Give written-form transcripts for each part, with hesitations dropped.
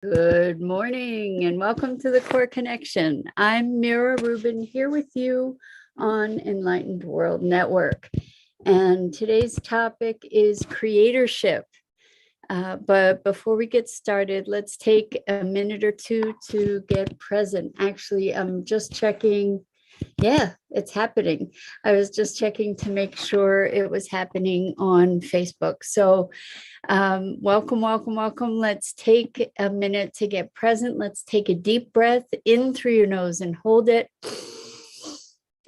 Good morning and welcome to the Core Connection. I'm Mira Rubin here with you on Enlightened World Network. And today's topic is creatorship. But before we get started, let's take a minute or two to get present. Actually, I'm just checking. Yeah, it's happening. I was just checking to make sure it was happening on Facebook. So welcome, welcome, welcome. Let's take a minute to get present. Let's take a deep breath in through your nose and hold it.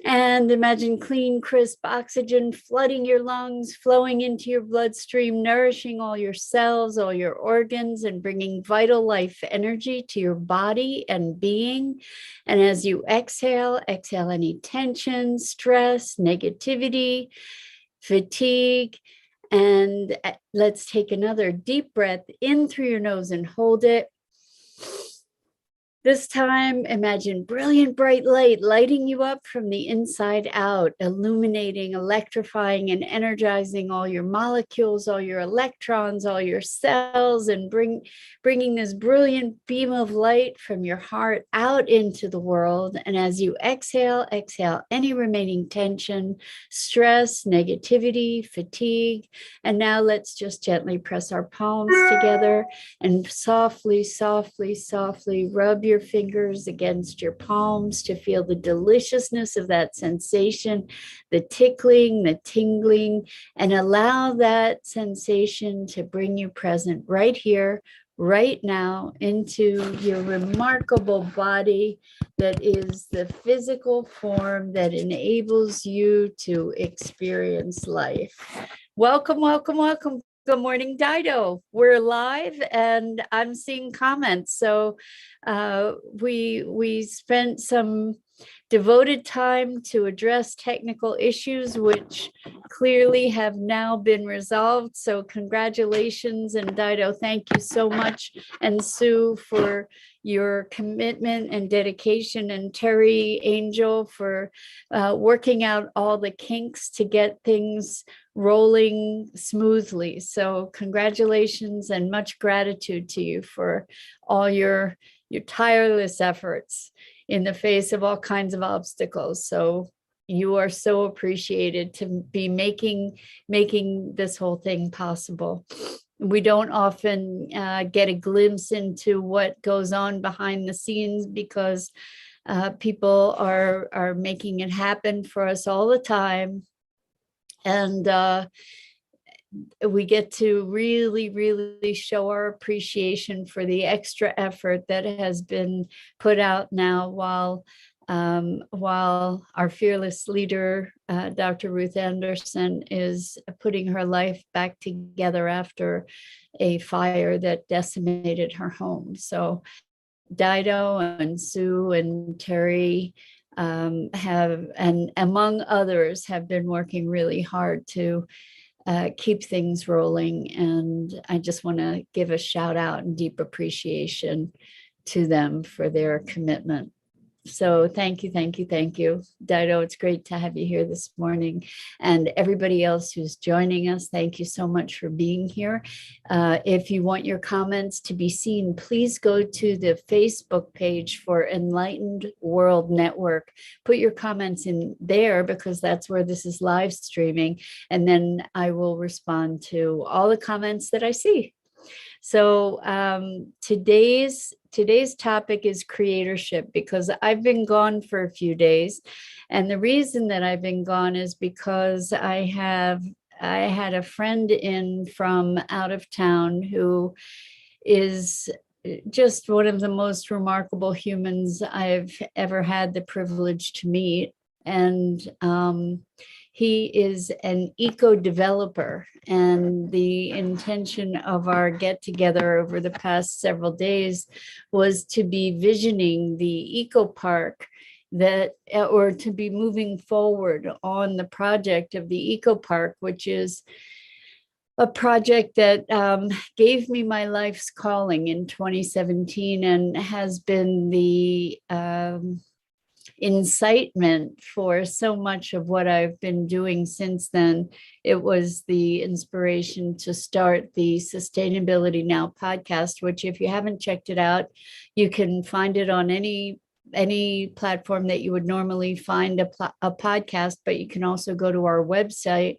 And imagine clean, crisp oxygen flooding your lungs, flowing into your bloodstream, nourishing all your cells, all your organs, and bringing vital life energy to your body and being. And as you exhale, exhale any tension, stress, negativity, fatigue. And let's take another deep breath in through your nose and hold it. This time, imagine brilliant bright light lighting you up from the inside out, illuminating, electrifying, and energizing all your molecules, all your electrons, all your cells, and bringing this brilliant beam of light from your heart out into the world. And as you exhale, exhale any remaining tension, stress, negativity, fatigue. And now let's just gently press our palms together and softly, softly, softly rub your fingers against your palms to feel the deliciousness of that sensation, the tickling, the tingling, and allow that sensation to bring you present right here, right now, into your remarkable body that is the physical form that enables you to experience life. Welcome, welcome, welcome. Good morning, Dido. We're live and I'm seeing comments. So we spent some devoted time to address technical issues, which clearly have now been resolved. So congratulations, and Dido, thank you so much. And Sue for your commitment and dedication, and Terry Angel for working out all the kinks to get things rolling smoothly. So congratulations and much gratitude to you for all your tireless efforts in the face of all kinds of obstacles. So you are so appreciated to be making this whole thing possible. We don't often get a glimpse into what goes on behind the scenes because people are making it happen for us all the time. And we get to really, really show our appreciation for the extra effort that has been put out now while our fearless leader, Dr. Ruth Anderson, is putting her life back together after a fire that decimated her home. So Dido and Sue and Terry have, and among others, have been working really hard to keep things rolling. And I just want to give a shout out and deep appreciation to them for their commitment. So thank you, thank you, thank you. Dido, it's great to have you here this morning. And everybody else who's joining us, thank you so much for being here. If you want your comments to be seen, please go to the Facebook page for Enlightened World Network. Put your comments in there because that's where this is live streaming. And then I will respond to all the comments that I see. So today's topic is creatorship, because I've been gone for a few days. And the reason that I've been gone is because I had a friend in from out of town who is just one of the most remarkable humans I've ever had the privilege to meet. And he is an eco developer, and the intention of our get together over the past several days was to be visioning the eco park or to be moving forward on the project of the eco park, which is a project that gave me my life's calling in 2017 and has been the incitement for so much of what I've been doing since then. It was the inspiration to start the Sustainability Now podcast, which if you haven't checked it out, you can find it on any platform that you would normally find a podcast, but you can also go to our website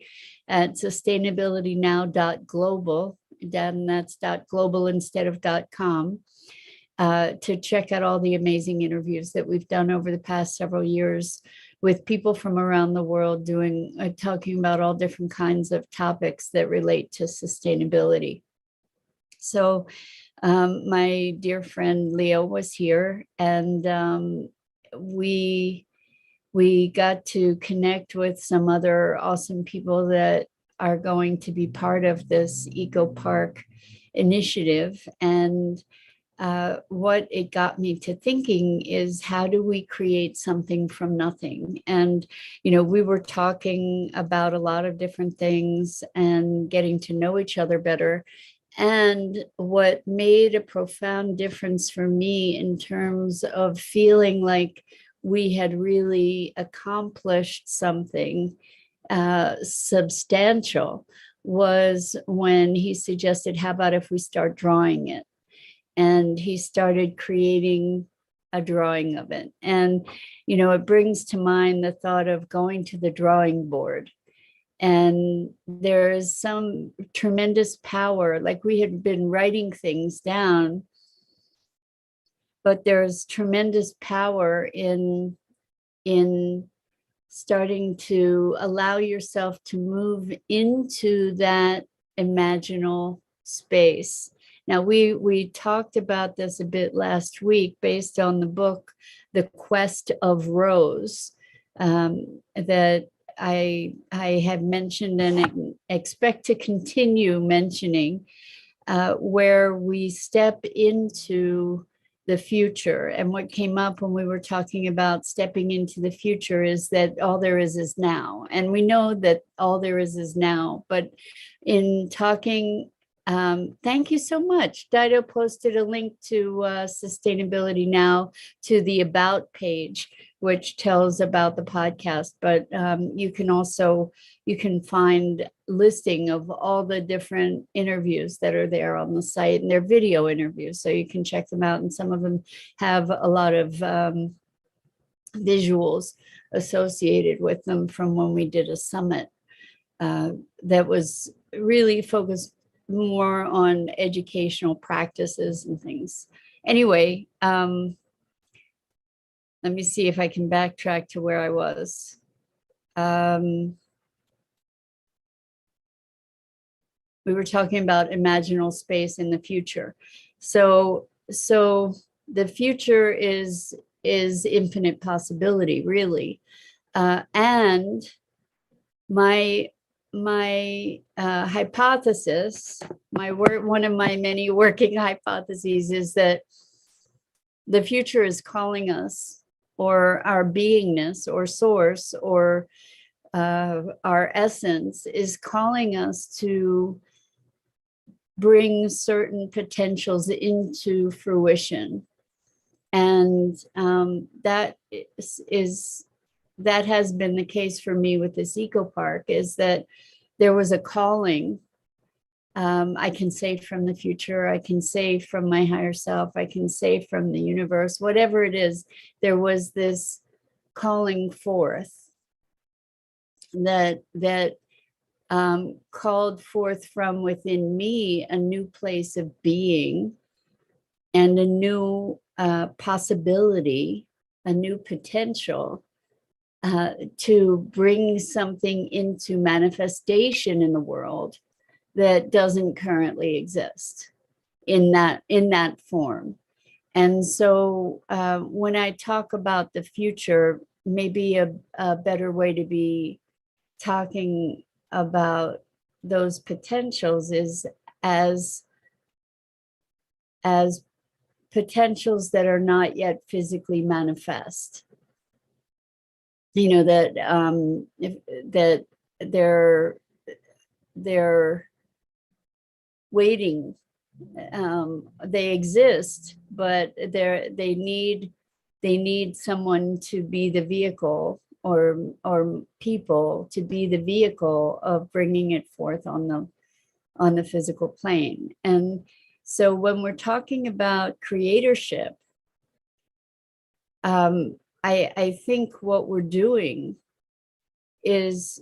at sustainabilitynow.global, and that's .global instead of .com, to check out all the amazing interviews that we've done over the past several years with people from around the world talking about all different kinds of topics that relate to sustainability. So my dear friend Leo was here, and we got to connect with some other awesome people that are going to be part of this Eco Park initiative. And what it got me to thinking is, how do we create something from nothing? And, we were talking about a lot of different things and getting to know each other better. And what made a profound difference for me in terms of feeling like we had really accomplished something substantial was when he suggested, how about if we start drawing it? And he started creating a drawing of it. And, it brings to mind the thought of going to the drawing board. And there is some tremendous power, like we had been writing things down, but there's tremendous power in starting to allow yourself to move into that imaginal space. Now, we talked about this a bit last week based on the book, The Quest of Rose, that I have mentioned and expect to continue mentioning, where we step into the future. And what came up when we were talking about stepping into the future is that all there is now. And we know that all there is now. But in talking, thank you so much. Dido posted a link to Sustainability Now to the About page, which tells about the podcast. But you can find listing of all the different interviews that are there on the site, and they're video interviews, so you can check them out. And some of them have a lot of visuals associated with them from when we did a summit that was really focused more on educational practices and things. Anyway, let me see if I can backtrack to where I was. We were talking about imaginal space in the future. So the future is infinite possibility, really. And my hypothesis, one of my many working hypotheses, is that the future is calling us, or our beingness or source or our essence is calling us to bring certain potentials into fruition. And that has been the case for me with this eco park, is that there was a calling. I can say from the future, I can say from my higher self, I can say from the universe, whatever it is, there was this calling forth that called forth from within me a new place of being and a new possibility, a new potential to bring something into manifestation in the world that doesn't currently exist in that form. And so when I talk about the future, maybe a better way to be talking about those potentials is as potentials that are not yet physically manifest. That they're waiting. They exist, but they they need someone to be the vehicle, or people to be the vehicle of bringing it forth on the physical plane. And so when we're talking about creatorship, I think what we're doing is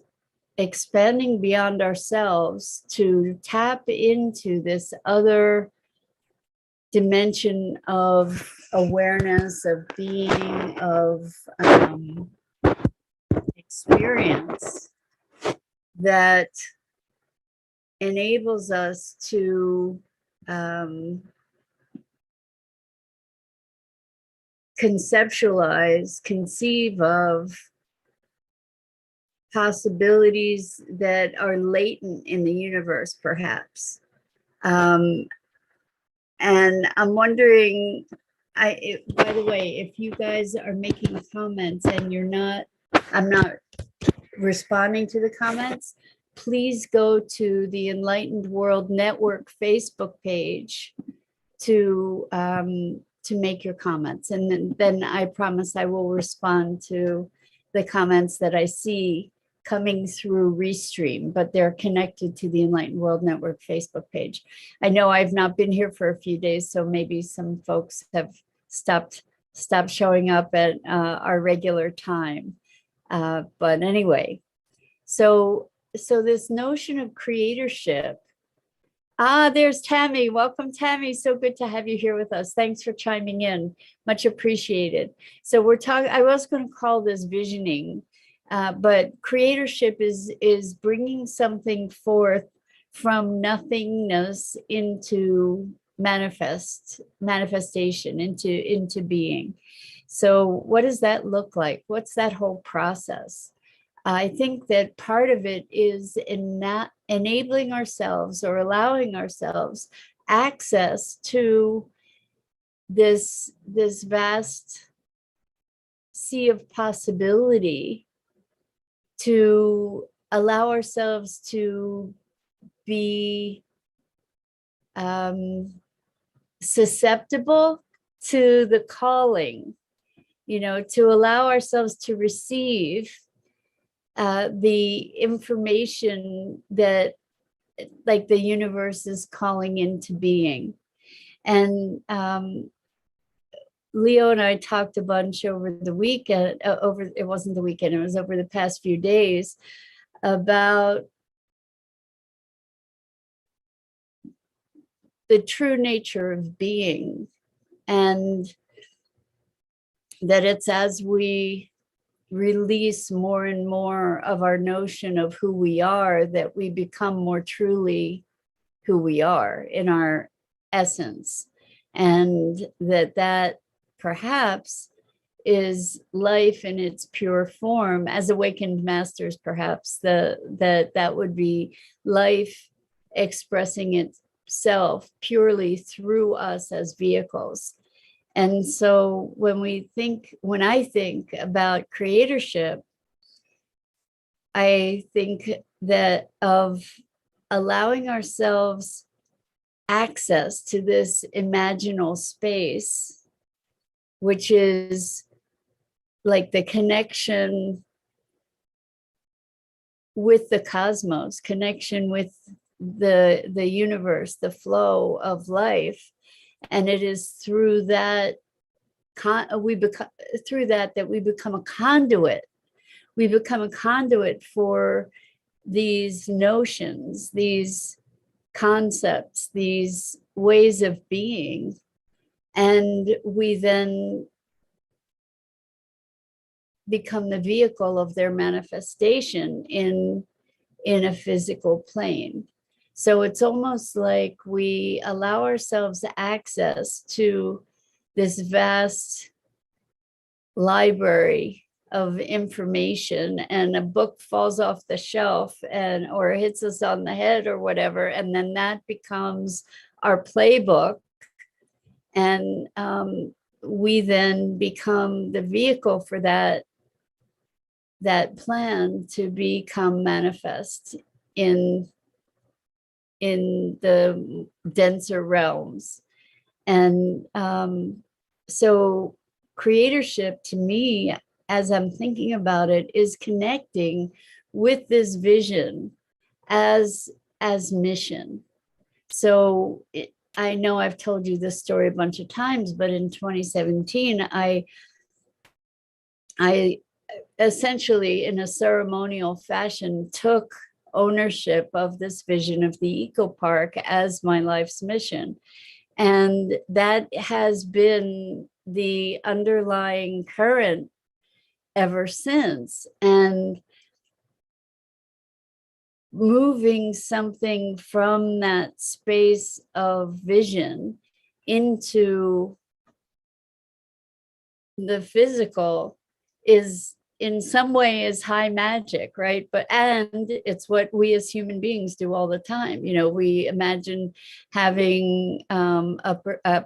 expanding beyond ourselves to tap into this other dimension of awareness, of being, of experience that enables us to conceptualize, conceive of possibilities that are latent in the universe, perhaps. And I'm wondering, by the way, if you guys are making comments and I'm not responding to the comments, please go to the Enlightened World Network Facebook page to make your comments. And then I promise I will respond to the comments that I see coming through Restream, but they're connected to the Enlightened World Network Facebook page. I know I've not been here for a few days, so maybe some folks have stopped showing up at our regular time. But anyway, so this notion of creatorship. There's Tammy. Welcome, Tammy. So good to have you here with us. Thanks for chiming in. Much appreciated. So we're talking, I was going to call this visioning, but creatorship is bringing something forth from nothingness into manifestation, into being. So what does that look like? What's that whole process? I think that part of it is in not enabling ourselves or allowing ourselves access to this vast sea of possibility, to allow ourselves to be susceptible to the calling, to allow ourselves to receive the information that, like, the universe is calling into being. And Leo and I talked a bunch over the weekend, it wasn't the weekend, it was over the past few days, about the true nature of being, and that it's as we release more and more of our notion of who we are that we become more truly who we are in our essence, and that perhaps is life in its pure form. As awakened masters, perhaps that would be life expressing itself purely through us as vehicles. And so when I think about creatorship, I think that of allowing ourselves access to this imaginal space, which is like the connection with the cosmos, connection with the universe, the flow of life. And it is through that we become a conduit. We become a conduit for these notions, these concepts, these ways of being, and we then become the vehicle of their manifestation in a physical plane. So it's almost like we allow ourselves access to this vast library of information, and a book falls off the shelf or hits us on the head or whatever, and then that becomes our playbook, and we then become the vehicle for that plan to become manifest in the denser realms. And so creatorship to me, as I'm thinking about it, is connecting with this vision as mission. So I know I've told you this story a bunch of times, but in 2017, I essentially, in a ceremonial fashion, took ownership of this vision of the eco park as my life's mission. And that has been the underlying current ever since. And moving something from that space of vision into the physical is in some way is high magic, right? But and it's what we as human beings do all the time. You know, we imagine having a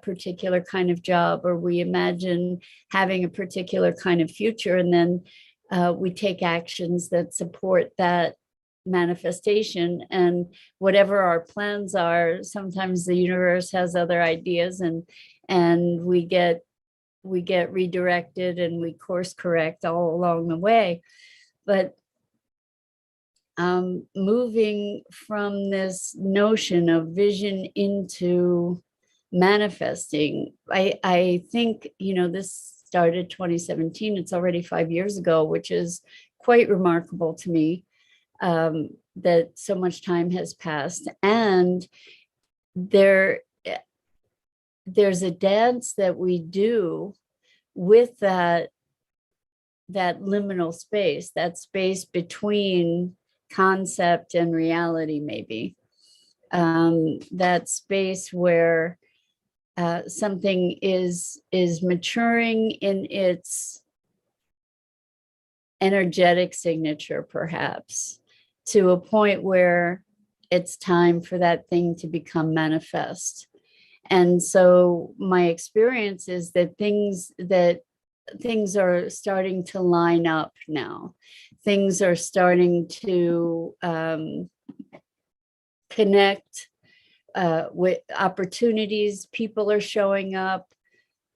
particular kind of job, or we imagine having a particular kind of future, and then we take actions that support that manifestation. And whatever our plans are, sometimes the universe has other ideas, and we get redirected and we course correct all along the way. But moving from this notion of vision into manifesting, I think, you know, this started 2017. It's already 5 years ago, which is quite remarkable to me, that so much time has passed. And there's a dance that we do with that liminal space, that space between concept and reality, maybe, that space where something is maturing in its energetic signature, perhaps, to a point where it's time for that thing to become manifest. And so my experience is that things are starting to line up now. Things are starting to connect with opportunities. People are showing up.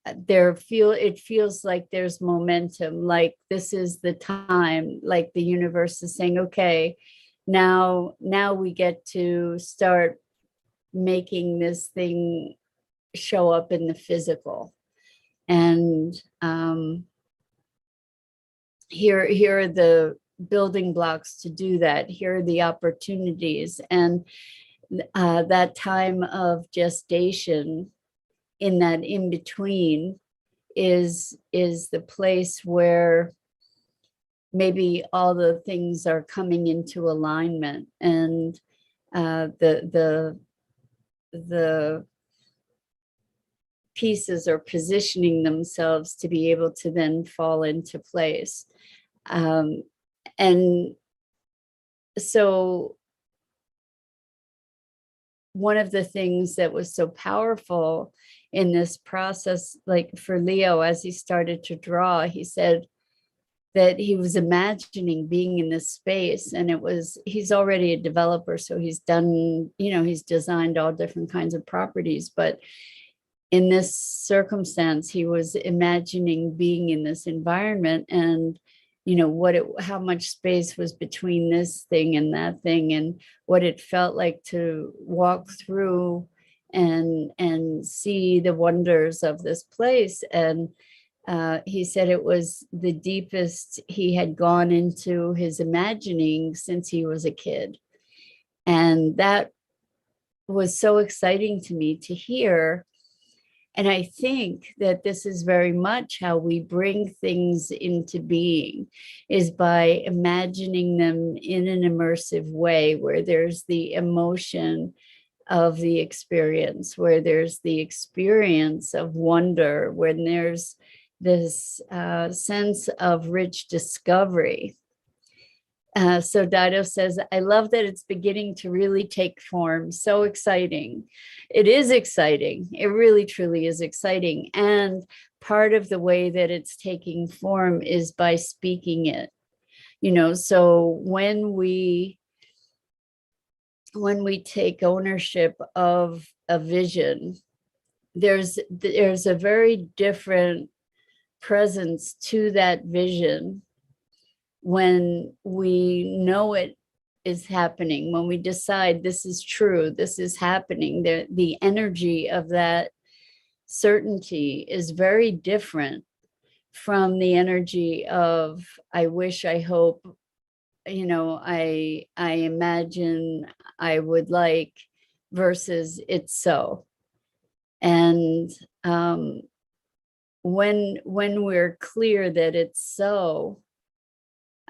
It feels like there's momentum, like this is the time, like the universe is saying, okay, now we get to start making this thing show up in the physical. And here are the building blocks to do that. Here are the opportunities. And that time of gestation, in that in between, is the place where maybe all the things are coming into alignment, and the pieces are positioning themselves to be able to then fall into place. And so one of the things that was so powerful in this process, like for Leo, as he started to draw, he said that he was imagining being in this space, and he's already a developer, so he's done, he's designed all different kinds of properties, but in this circumstance, he was imagining being in this environment, and how much space was between this thing and that thing, and what it felt like to walk through and see the wonders of this place. And he said it was the deepest he had gone into his imagining since he was a kid. And that was so exciting to me to hear. And I think that this is very much how we bring things into being, is by imagining them in an immersive way, where there's the emotion of the experience, where there's the experience of wonder, when there's this sense of rich discovery. So Dido says, I love that it's beginning to really take form. So exciting. It is exciting. It really, truly is exciting. And part of the way that it's taking form is by speaking it. So when we take ownership of a vision, there's a very different presence to that vision when we know it is happening, when we decide this is true, this is happening, the energy of that certainty is very different from the energy of I wish, I hope, I imagine, I would like, versus it's so. And when we're clear that it's so,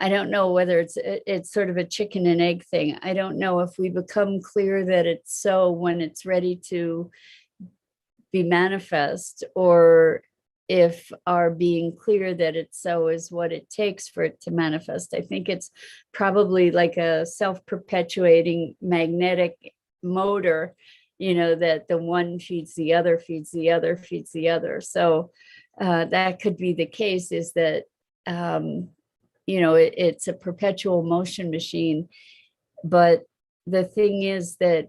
I don't know whether it's sort of a chicken and egg thing. I don't know if we become clear that it's so when it's ready to be manifest, or if our being clear that it's so is what it takes for it to manifest. I think it's probably like a self-perpetuating magnetic motor, that the one feeds the other, feeds the other, feeds the other. So that could be the case, is that it's a perpetual motion machine. But the thing is that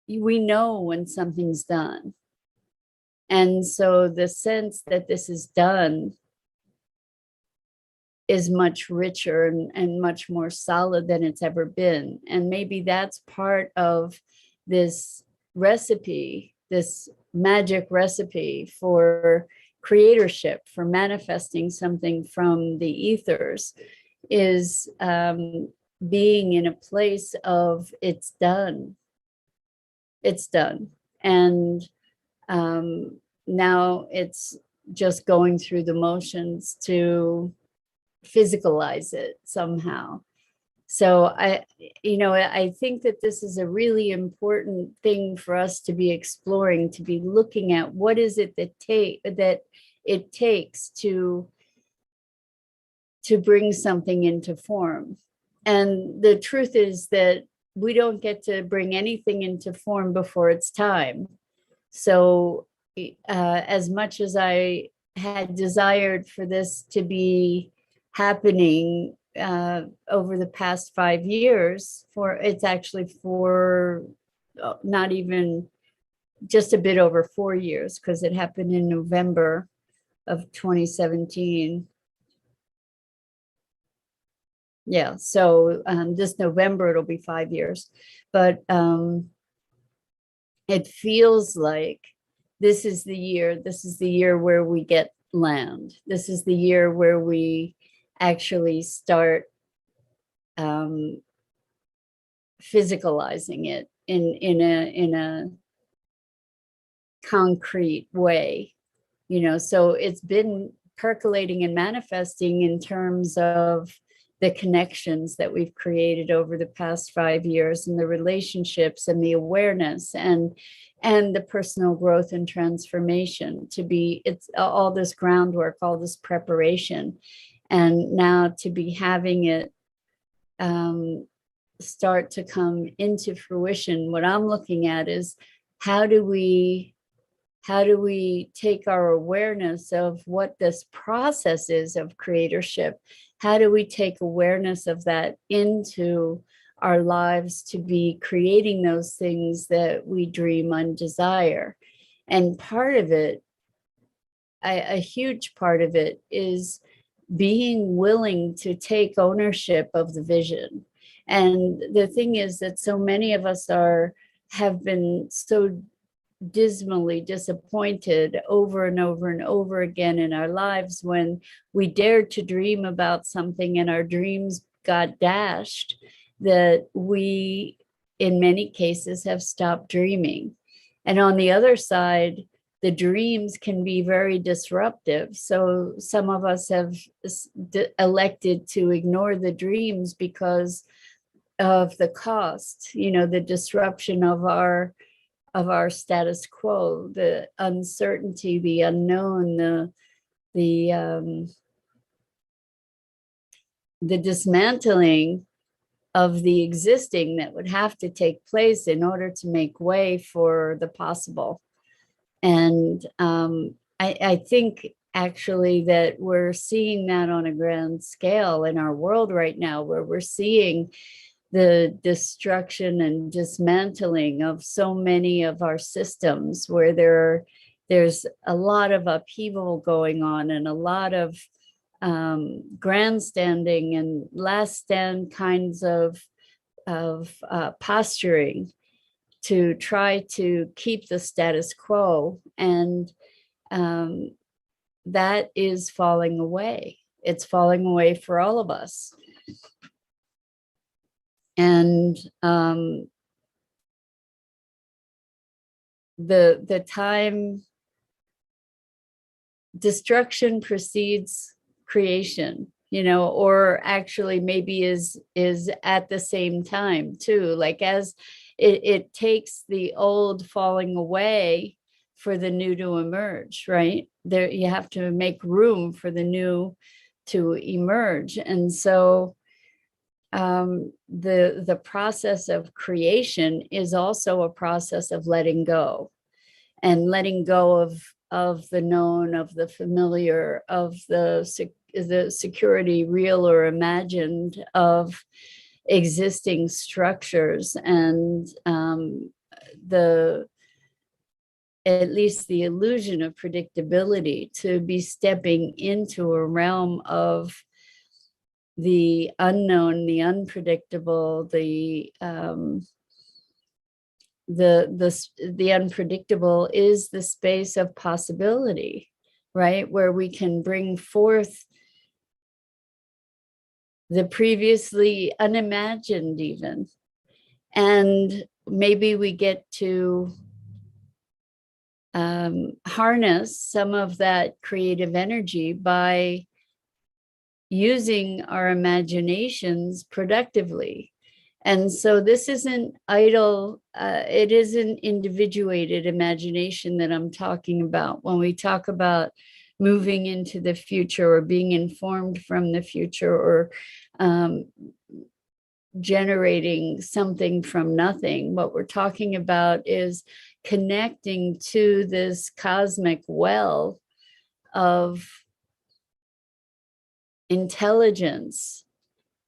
we know when something's done. And so the sense that this is done is much richer and much more solid than it's ever been. And maybe that's part of this recipe, this magic recipe for creatorship, for manifesting something from the ethers, is being in a place of it's done. It's done. And now it's just going through the motions to physicalize it somehow. So I think that this is a really important thing for us to be exploring, to be looking at what is it that it takes to bring something into form. And the truth is that we don't get to bring anything into form before it's time. So as much as I had desired for this to be happening over the past 5 years, it's actually for not even just a bit over 4 years, because it happened in November of 2017. Yeah, so this November it'll be 5 years, but it feels like this is the year where we get land. This is the year where we actually start physicalizing it in a concrete way, so it's been percolating and manifesting in terms of the connections that we've created over the past 5 years, and the relationships and the awareness and the personal growth and transformation. It's all this groundwork, all this preparation. And now to be having it start to come into fruition, what I'm looking at is how do we take our awareness of what this process is of creatorship? How do we take awareness of that into our lives to be creating those things that we dream and desire? And part of it, a huge part of it, is being willing to take ownership of the vision. And the thing is that so many of us have been so dismally disappointed over and over and over again in our lives when we dared to dream about something and our dreams got dashed, that we in many cases have stopped dreaming. And on the other side, the dreams can be very disruptive. So some of us have elected to ignore the dreams because of the cost, the disruption of our status quo, the uncertainty, the unknown, the dismantling of the existing that would have to take place in order to make way for the possible. And I think actually that we're seeing that on a grand scale in our world right now, where we're seeing the destruction and dismantling of so many of our systems, where there's a lot of upheaval going on and a lot of grandstanding and last stand kinds of posturing to try to keep the status quo, and that is falling away. It's falling away for all of us. And the time, destruction precedes creation, or actually maybe is at the same time too. Like, as it takes the old falling away for the new to emerge, right? There, you have to make room for the new to emerge. And so the process of creation is also a process of letting go, and letting go of the known, of the familiar, of the security, real or imagined, of existing structures, and at least the illusion of predictability, to be stepping into a realm of the unknown, the unpredictable, the unpredictable is the space of possibility, right? Where we can bring forth the previously unimagined even. And maybe we get to harness some of that creative energy by using our imaginations productively. And so this isn't idle, it isn't individuated imagination that I'm talking about when we talk about moving into the future, or being informed from the future, or generating something from nothing. What we're talking about is connecting to this cosmic well of intelligence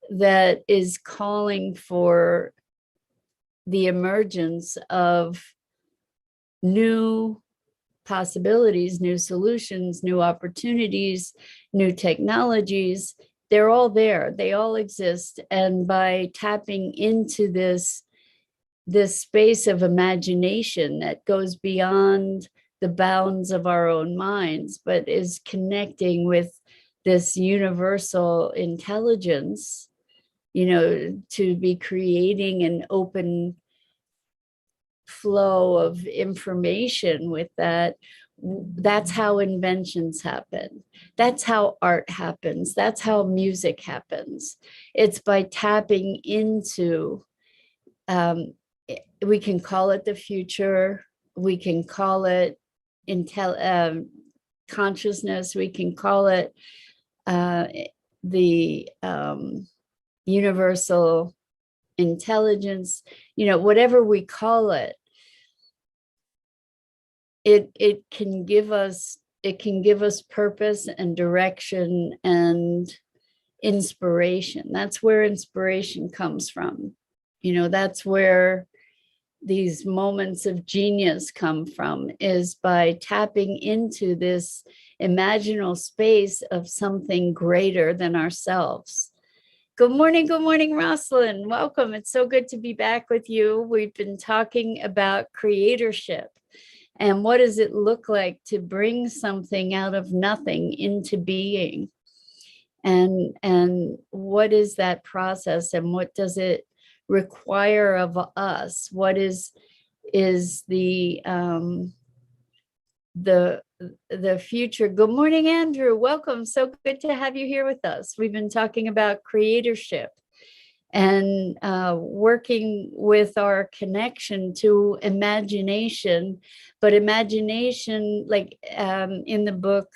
that is calling for the emergence of new possibilities, new solutions, new opportunities, new technologies. They're all there, they all exist. And by tapping into this space of imagination that goes beyond the bounds of our own minds, but is connecting with this universal intelligence, to be creating an open flow of information with that. That's how inventions happen. That's how art happens. That's how music happens. It's by tapping into, we can call it the future, we can call it consciousness, we can call it the universal intelligence, whatever we call it, it can give us purpose and direction and inspiration. That's where inspiration comes from. That's where these moments of genius come from, is by tapping into this imaginal space of something greater than ourselves. Good morning, Rosalind. Welcome. It's so good to be back with you. We've been talking about creatorship, and what does it look like to bring something out of nothing into being, and what is that process, and what does it require of us? What is the future? Good morning, Andrew. Welcome. So good to have you here with us. We've been talking about creatorship and working with our connection to imagination, but imagination, like in the book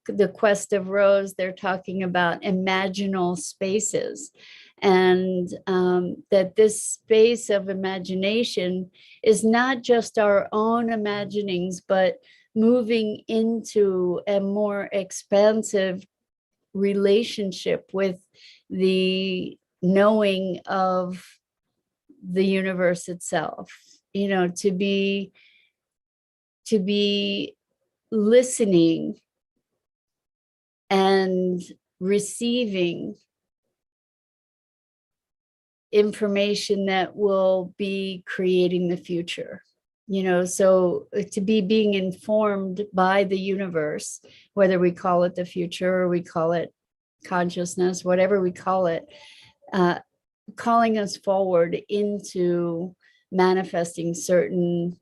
The Quest of Rose, they're talking about imaginal spaces, and that this space of imagination is not just our own imaginings, but moving into a more expansive relationship with the knowing of the universe itself, to be listening and receiving information that will be creating the future. So to be being informed by the universe, whether we call it the future or we call it consciousness, whatever we call it, calling us forward into manifesting certain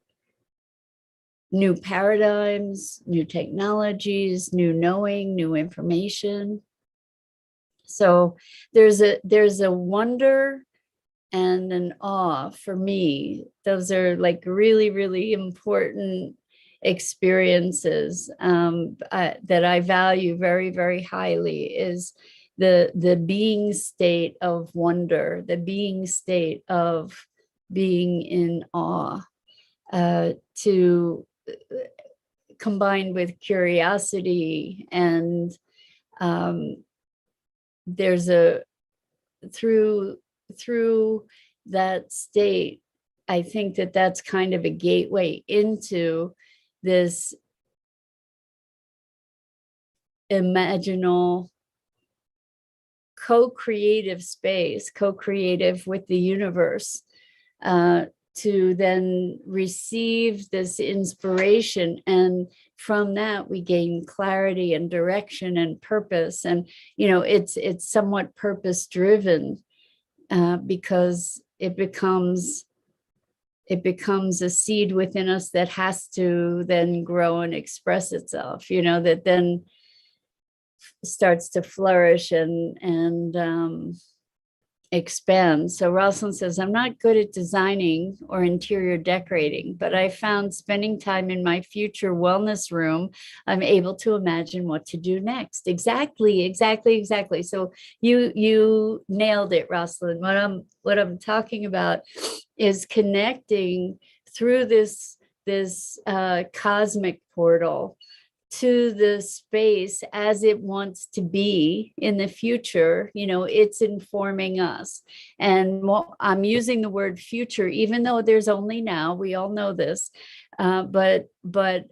new paradigms, new technologies, new knowing, new information. So there's a wonder and an awe for me. Those are like really, really important experiences that I value very, very highly, is the being state of wonder, the being state of being in awe, to combined with curiosity. And there's through that state, I think that that's kind of a gateway into this imaginal co-creative space, co-creative with the universe, to then receive this inspiration. And from that, we gain clarity and direction and purpose. And, it's somewhat purpose driven, because it becomes a seed within us that has to then grow and express itself, that then starts to flourish and expand. So Rosalind says, I'm not good at designing or interior decorating, but I found spending time in my future wellness room, I'm able to imagine what to do next. Exactly. So you nailed it, Rosalind. What I'm talking about is connecting through this cosmic portal to the space as it wants to be in the future. It's informing us. And I'm using the word future, even though there's only now, we all know this, but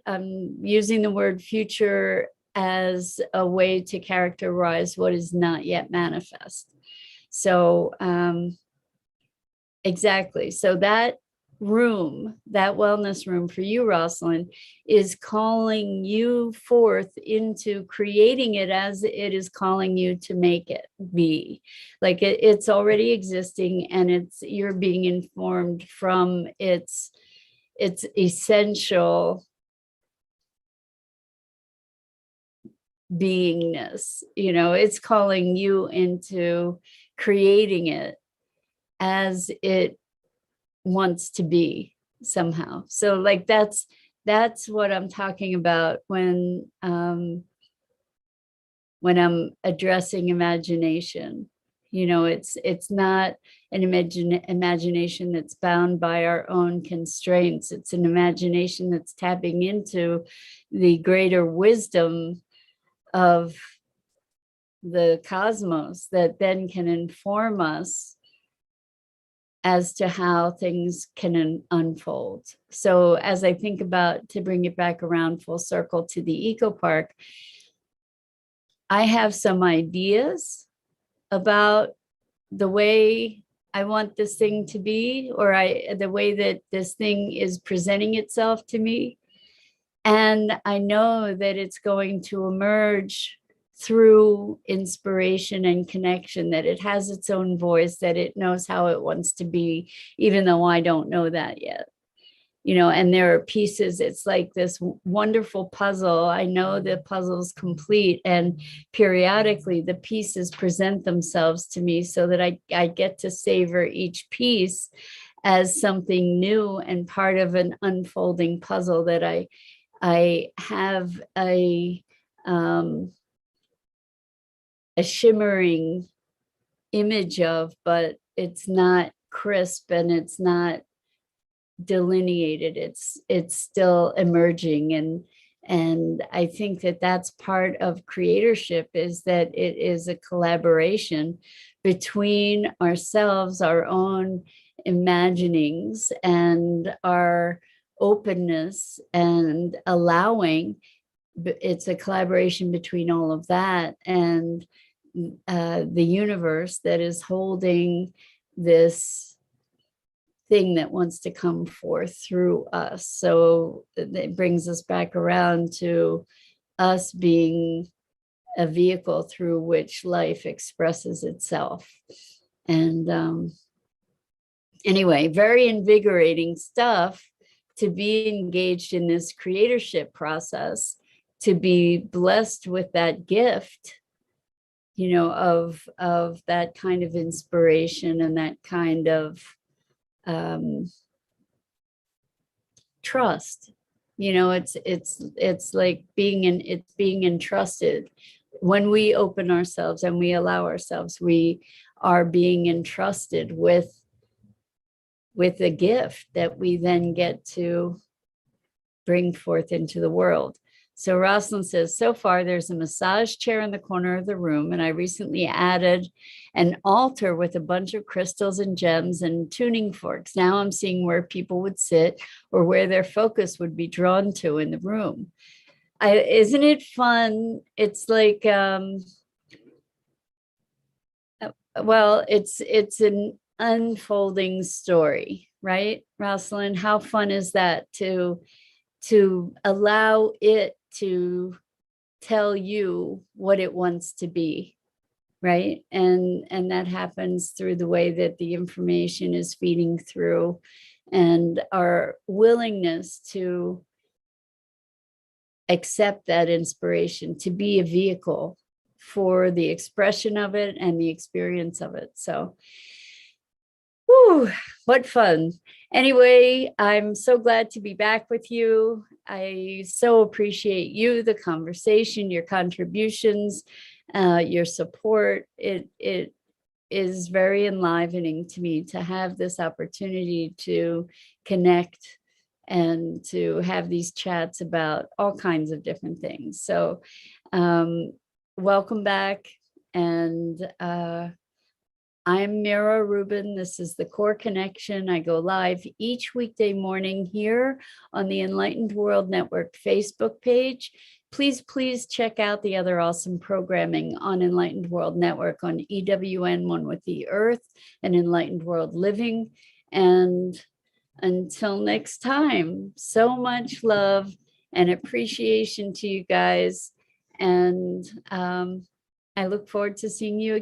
I'm using the word future as a way to characterize what is not yet manifest. So exactly. So that room, that wellness room for you, Rosalind, is calling you forth into creating it as it is calling you to make it be. Like it's already existing, and you're being informed from its essential beingness. It's calling you into creating it as it wants to be somehow. So like that's what I'm talking about when I'm addressing imagination. It's not an imagination that's bound by our own constraints. It's an imagination that's tapping into the greater wisdom of the cosmos that then can inform us as to how things can unfold. So as I think about, to bring it back around full circle to the eco park, I have some ideas about the way I want this thing to be, or the way that this thing is presenting itself to me. And I know that it's going to emerge through inspiration and connection, that it has its own voice, that it knows how it wants to be, even though I don't know that yet. And there are pieces, it's like this wonderful puzzle. I know the puzzle's complete, and periodically the pieces present themselves to me so that I get to savor each piece as something new and part of an unfolding puzzle that I have a shimmering image of, but it's not crisp and it's not delineated. It's still emerging. And I think that that's part of creatorship, is that it is a collaboration between ourselves, our own imaginings and our openness and allowing. It's a collaboration between all of that and the universe that is holding this thing that wants to come forth through us. So it brings us back around to us being a vehicle through which life expresses itself. And anyway, very invigorating stuff to be engaged in this creatorship process, to be blessed with that gift, you know, of that kind of inspiration and that kind of trust. You know, it's like being entrusted. When we open ourselves and we allow ourselves, we are being entrusted with a gift that we then get to bring forth into the world. So Rosalind says, so far there's a massage chair in the corner of the room, and I recently added an altar with a bunch of crystals and gems and tuning forks. Now I'm seeing where people would sit or where their focus would be drawn to in the room. Isn't it fun? It's like, well, it's an unfolding story, right, Rosalind? How fun is that to allow it to tell you what it wants to be, right? And that happens through the way that the information is feeding through, and our willingness to accept that inspiration, to be a vehicle for the expression of it and the experience of it. So, whew, what fun. Anyway, I'm so glad to be back with you. I so appreciate you, the conversation, your contributions, your support. It is very enlivening to me to have this opportunity to connect and to have these chats about all kinds of different things. So welcome back. And I'm Mira Rubin. This is the Core Connection. I go live each weekday morning here on the Enlightened World Network Facebook page. Please check out the other awesome programming on Enlightened World Network on EWN, One with the Earth, and Enlightened World Living. And until next time, so much love and appreciation to you guys. And I look forward to seeing you again.